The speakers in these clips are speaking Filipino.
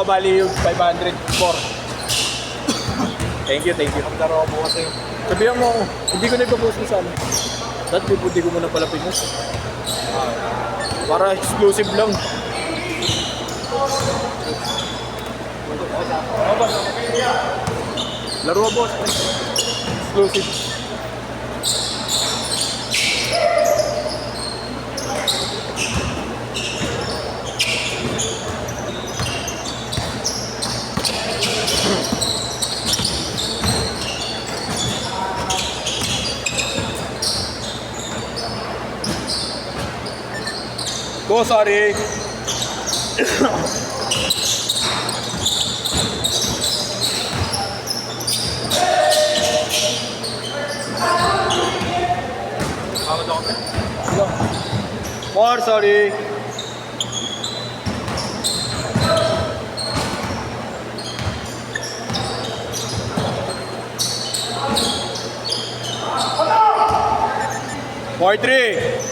bali yung 504. Thank you. Magdaro ako bukas sa'yo. Sabihan mo ako, hindi ko na ipapost mo sana. Dati hindi ko muna pala pinost. Para exclusive lang. Laro boss. Exclusive. Go, sorry. More, sorry. More three.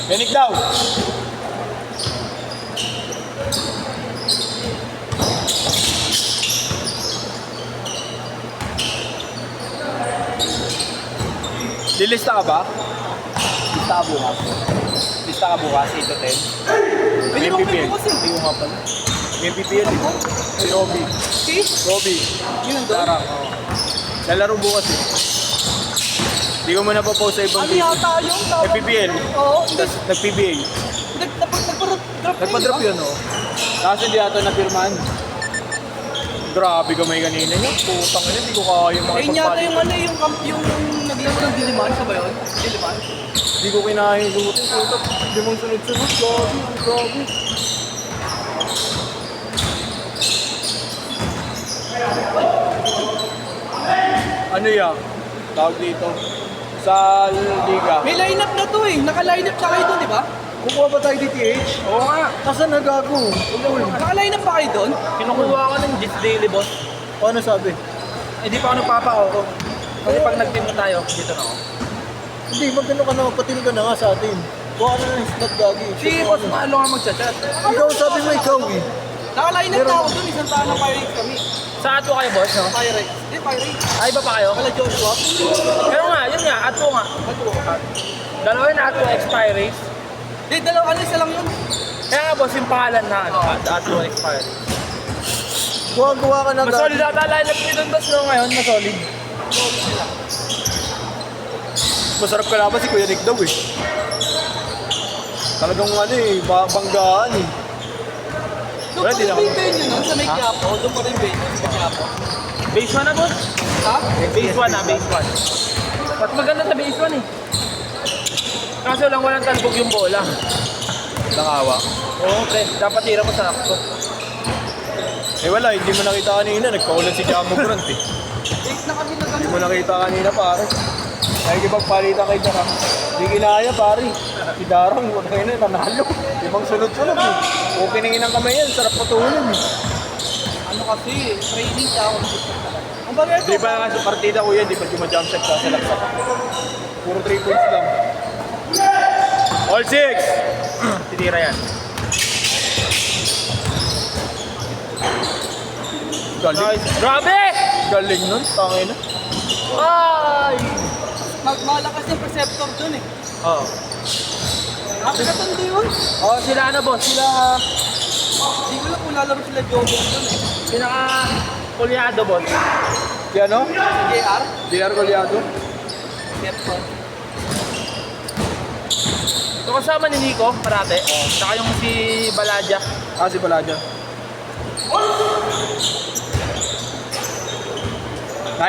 Benik daw. Lilista ka ba? Lista ka bukas. Lista ka bukas, 8 to 10. May PPL. Hindi ko nga pala. May PPL. Si Robby. Si? Robby. Yun doon? Darang. Lalaro bukas eh. Hindi ko muna pa-post sa ibang Ano yata yung tawag? PPL. Oo, hindi. Tapos nag-PBA. Nagpa-drop Nagpa-drop yun, oh. Tapos hindi ata napirmahan. Grabe kamay kanina niya. Putang ina, hindi ko kaya Ayun yata yung makipagpalit. ano, yung naglaro ng Diliman, siya ba yun? Diliman? Hindi ko kinaya yung suotin. Putak, hindi mong sunod-sunod. Grabe. Ano yan? Tawag dito. Sa Liga. May lineup na to eh. Naka-lineup na kayo doon, di ba? Kukuha ba tayo DTH? Oo nga. Kasan nagago? Naka-lineup pa kayo doon? Kinukuha ko ng Jits Daily, boss. Paano sabi? Hindi pa ako nagpapako. Kasi pag nag-team na tayo, dito na ako. Hindi, magkano ka na, patin ka na nga sa atin. Kuha ka na ng slot gagi. Si boss, maalo nga mag-chat. Ikaw sabi mo ikaw eh. Naka-lineup na ako doon. Isang taon ng Pirates kami. Sa ato kayo, boss, no? Pirates. Hindi, Pirates. Ay, ba pa kayo? Wala Joshua. Pero nga, yun nga, ato nga. Dalawa yun, ato expiries. Hindi, dalawa. Ano, isa lang yun. Kaya nga, boss, yung pangalan na, ato expiries. Kuha ka na Mas solid ata lineup nyo dun, boss, no? Ngayon, mas solid. Masarap kalaban si Kuya Nick daw eh. Talagang ano eh, banggaan eh. Doon Wala, pa di rin na ba ako. yung venue nun? Sa may Quiapo. Doon pa rin venue sa Quiapo. Base 1 na, boss. Ha? Base 1 na, base 1. Mas maganda sa base 1 eh. Kaso lang walang talbog yung bola. Nangawa. Oo, pre. Dapat tira mo sa akto. Eh wala, hindi mo nakita kanina. Nagpaulan si Jamo Grant eh. Take na kami na Hindi kami. mo nakita kanina pare. Nakikipagpalitan kay Darang. Hindi kinaya pare. Si Darang, wala na nanalo. Ibang sunod-sunod eh. Openingin ng kamay yan, sarap patuloy eh. Ano kasi, training ka ako. Ang bagay Di ba nga sa partida ko yan, di ba jumajump shot ka sa laksak. Puro 3 points lang. All 6! Titira yan. Galing. Grabe! Galing nun, tangay na. Ay! Malakas yung preceptor dun eh. Oo. Nakakatan din yun. Oh, sila ano, boss? Sila Hindi ko lang kung lalaro sila Jobong dun eh. pinaka kulyado, boss. Si ano? JR? DR Goliado. Preceptor. Ito kasama ni Nico, parate. Saka yung si Baladja. Ah, si Paladia. 9-8!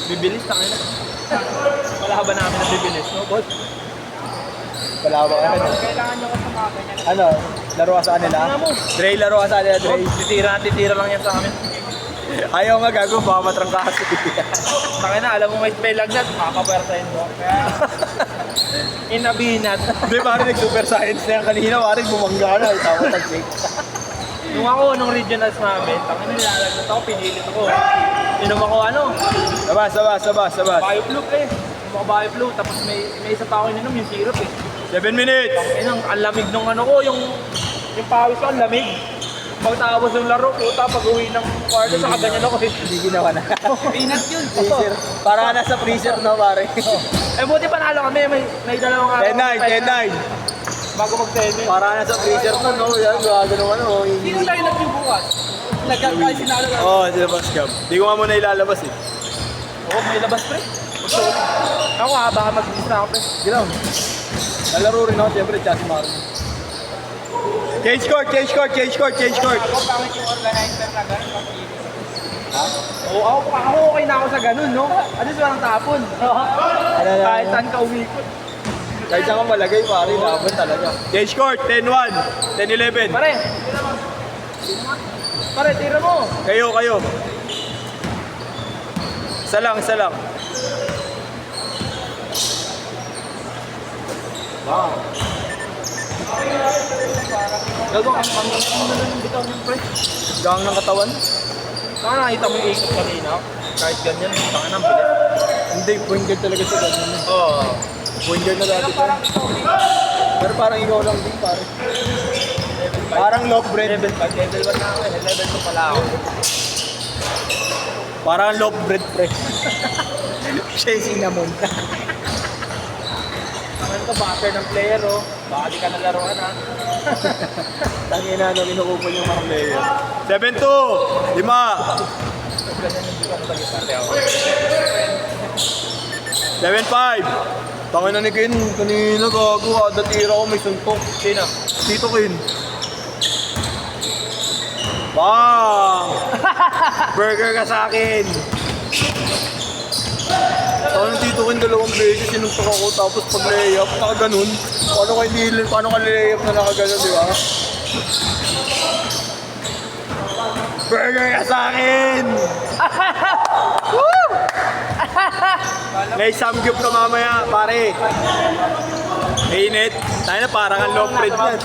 Bibilis, tangin na. Wala ba namin na bibilis, no, boss? Palawa ka na. Kailangan nyo kasama ganyan. Ano? Laro ka sa kanila? Ano mo? Dre, laro ka sa kanila, Dre. Titira lang yan sa amin. Ayaw nga gago, baka matrangkakas. Tangin na, alam mo may spell lagnat, makakapertahin mo. Kaya, inabinat. Dre, pare, nag-super science na yan kanina. Pare, bumangga na. Tawag tag-shake. Nung ako, nung regionals namin, tangin na nilalagnat ako, pinilit ako. Inom ako ano, Sabas. Bioflu pre. Inom ako Bioflu, tapos may isa pa ako ininom yung syrup eh. 7 minutes. Ang lamig nung ano ko, yung pawis ko, ang lamig. Pagtapos ng laro, puta, pag-uwi ng kwarto, saka ganyan ako eh. Hindi ginawa na. Peanut yun. Freezer. Para nasa freezer, no, pare? Eh buti panalo kami, may dalawang araw. 10-9. Bago mag-10. Para nasa freezer to, no? Yan, gagano ano. Sino tayo nag-yung bukas? Nagkakay sinalo na. Oo, sila Boss Gab. Di ko nga muna ilalabas eh. Oo, may labas pre. Ako ha, baka mag-miss na ako pre. Ginaw. Nalaro rin ako, siyempre, Chas Martin. Change court. Ako pangit yung organizer na gano'n pag-ibig. Oo, ako okay na ako sa ganun, no? At least walang tapon. Kahit saan ka umikot. Kahit saan ka malagay, pare, laban talaga. Change court, 10-1, 10-11. Pare, tira mo. Kayo. Isa lang. Wow. Gago, ang bitaw niyang pre. Gang ng katawan? Saka nakita mo yung ikot kanina. Kahit ganyan, saka nang bilis. Hindi, point guard talaga siya ganun. Oo. Point guard na dati pa. Pero parang ikaw lang din, pare. Parang loaf bread. Level 1 na ako eh. Level 2 pala ako. Parang loaf bread, pre. Siya yung cinnamon. Ang to, buffer ng player oh. Baka di ka nalaruan ha. Tangina na, kinukupon yung mga player. 7-2, 5. Ganyan yung di ka matagitante ako. 7-5. Tangina ni Ken, kanina gago. Datira ko may suntok. Sino? Tito Ken. Bang! Burger ka sa akin. Ako ng Tito Ken, 2 beses sinuntok ako. Tapos pag layup, nakaganon. Paano ka layup na nakaganon, di ba? Burger ka sa akin! Woo! May samgyup ka mamaya, pare. Mainit. Tayo na, parang ang loaf bread yan.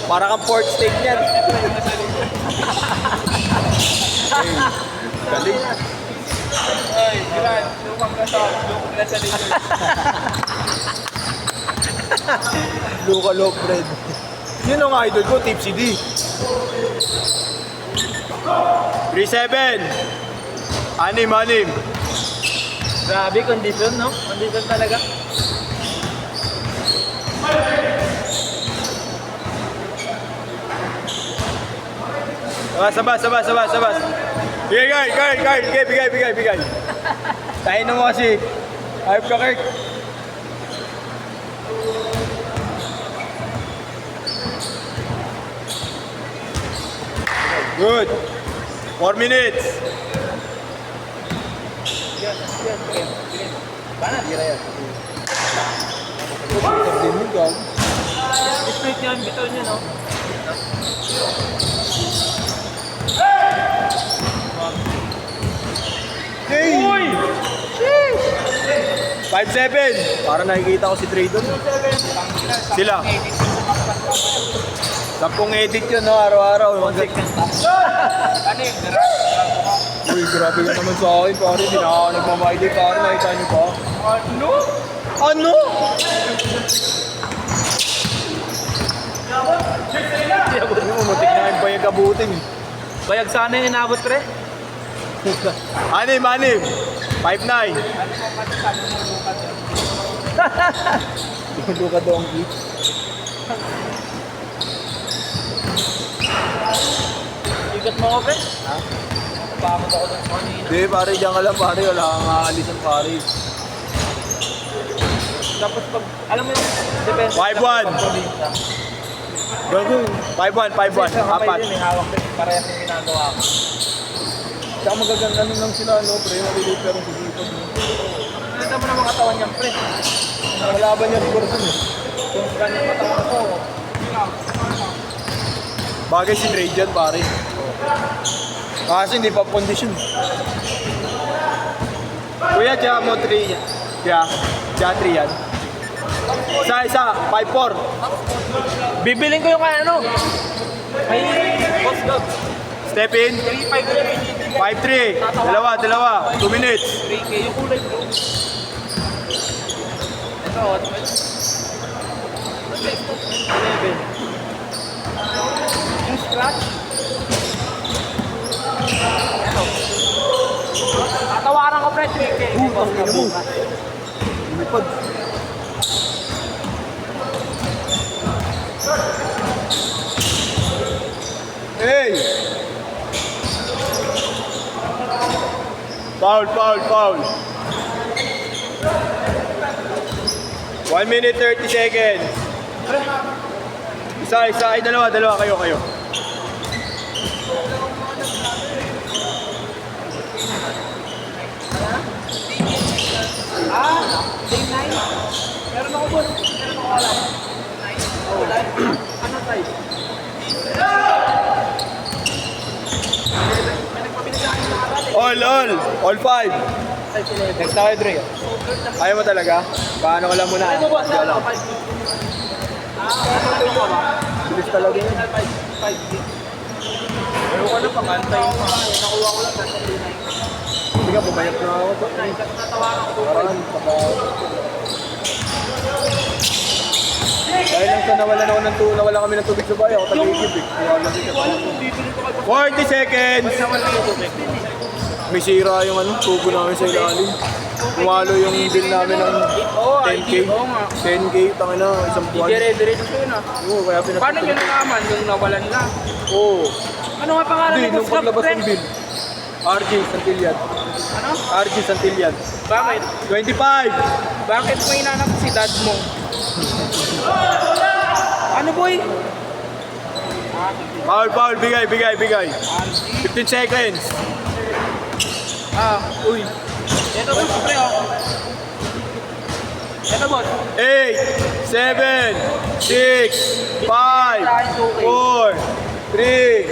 Parang ang pork steak yan. Hey, galing. Ay, Gran, lumang gasol. Lumang na sa likod. Luka loaf bread. Yun ang idol ko, Tipsy D. 3-7. Anim. Grabe, condition no? Condition talaga. Sabas. Bigay. Tayo na mo kasi. Hype ka, Kirk. Good. 4 minutes. Paano? Tira yan. Split niya, bitaw niya no? Hey! Uy! 5-7. Para nakikita ko si Trey doon. Sila. 10 edit yun, no? Araw-araw. Ano yung Gran? Uy, grabe ka naman sa akin, pare. Hindi na ako nagmamahidi, pare. Nakita niyo ba? Ano? Ano? Hindi mo, matik na yung bayag abutin. Bayag sana yung inabot pre. Anim. 5-9. Luka donkey. Igat mo ako pre. Ha? Napamot ako doon kanina. Hindi, pare, diyan ka lang, pare. Wala kang aalisan, pare. Tapos pag, alam mo yung defense. 5-1. Gago. 5-1. Apat. May hawak din. Parehas yung ginagawa ko. Tsaka magaganda nun lang sila, no, pre. Maliliit pero sisipag, no. Nakita mo naman katawan niyan pre. Nakalaban niya siguro dun, eh. Kung ganyan katawan ko. Bagay si Dre dyan, pare. Kasi hindi pa condition. Kuya, tsaka mo 3 yan. Tsaka 3 yan. Isa, 5-4. Bibiling ko yung kaya ano. May boss dog. Step in. 3-5 na yung 5-3. Dalawa. 2 minutes. 3K yung kulay blue. Ito, 11. Yung scratch. Ito. Tatawaran ko pre, 3K. Lumipad. Hey! Foul. 1 minute 30 seconds. Isa. Ay, dalawa. Kayo. Day 9. Meron ako doon. Meron ako alam. Ano size? All 5. Size 11. Next na kayo, Dre. Ayaw mo talaga? Paano ka lang muna? Ano ba? Sige lang. Ano ka ba? Bilis talaga yun. 5K. Pero ko na pangantay mo. Nakuha ko lang sa Day 9. Hindi ka, pumayap na ako to. Natawaran ko doon. Parang dahil lang sa nawala kami ng tubig sa bahay, ako tag-iigib eh. Wala kung bibili ko kayo. 40 seconds! May sira yung tubo namin sa ilalim. Kumalo yung bill namin ng 10K. 10K, tanga na, isang buwan. Dire-diretso yun ah. Oo, kaya Paano nyo nalaman yung nawalan na? Oo. Ano nga pangalan Hindi, ni nung Boss Gap, paglabas pre? ng bill. RJ Santillan. Ano? RJ Santillan. Bakit? 25! Bakit mo inanap si dad mo? Ano boy? Foul, bigay. 15 seconds. Uy. Ito boss, pre oh. Ito boss. 8, 7, 6, 5, 4, 3,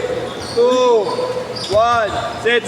2, 1. Sit.